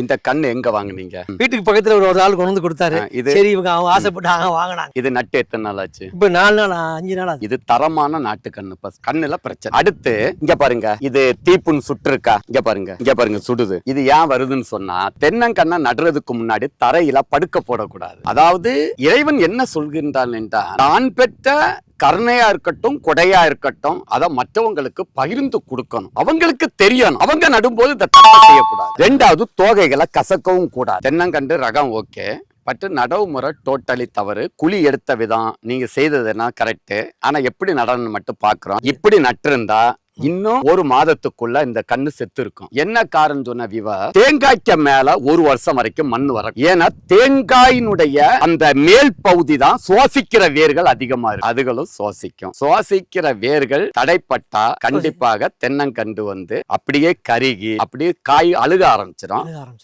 இந்த கண்ணு எங்க வாங்குனீங்க? வீட்டுக்கு பக்கத்துல ஒரு ஆள் கொண்டு வந்து கொடுத்தாரு. இது சரி இவங்க அவங்க ஆசைப்பட்டாங்க வாங்கினாங்க. இது நட்டு எத்தனை நாள் ஆச்சு? இப்ப 4 நாள் 5 நாள் ஆச்சு. இது தரமான நாட்டு கண்ணு. கண்ணுல பிரச்சனை. அடுத்து இங்க பாருங்க, இது தீப்புண் சுட்டு இருக்கா? இங்க பாருங்க சுடுது. இது ஏன் வருதுன்னு சொன்னா, தென்னங்கண்ணை நடுறதுக்கு முன்னாடி தரையில படுக்க போடக்கூடாது. அதாவது இறைவன் என்ன சொல்கின்றான் என்றால், தான் பெற்ற கருணையா இருக்கட்டும், கொடையா இருக்கட்டும், அதை மற்றவங்களுக்கு பகிர்ந்து கொடுக்கணும். அவங்களுக்கு தெரியணும். அவங்க நடும்போது இதை தப்பு செய்யக்கூடாது. 2வது, தோகைகளை கசக்கவும் கூடாது. தென்னங்கண்டு ரகம் ஓகே, பட் நடவு முறை டோட்டலி தவறு. குழி எடுத்த விதம் நீங்க செய்ததுன்னா கரெக்ட். ஆனா எப்படி நடணும்னு மட்டும் பாக்குறோம். இப்படி நட்டிருந்தா இன்னும் 1 மாதத்துக்குள்ள இந்த கண்ணு செத்து இருக்கும். என்ன காரணம் சொன்ன விவா, தேங்காய்க்கு மேல 1 வருஷம் வரைக்கும் மண் வரும். ஏன்னா தேங்காயினுடைய அந்த மேல் பகுதி தான் சுவாசிக்கிற வேர்கள் அதிகமா இருக்கு. அதுகளும் சுவாசிக்கிற வேர்கள் தடைப்பட்டா கண்டிப்பாக தென்னங்கண்டு அப்படியே கருகி அப்படியே காய் அழுக ஆரம்பிச்சிடும்.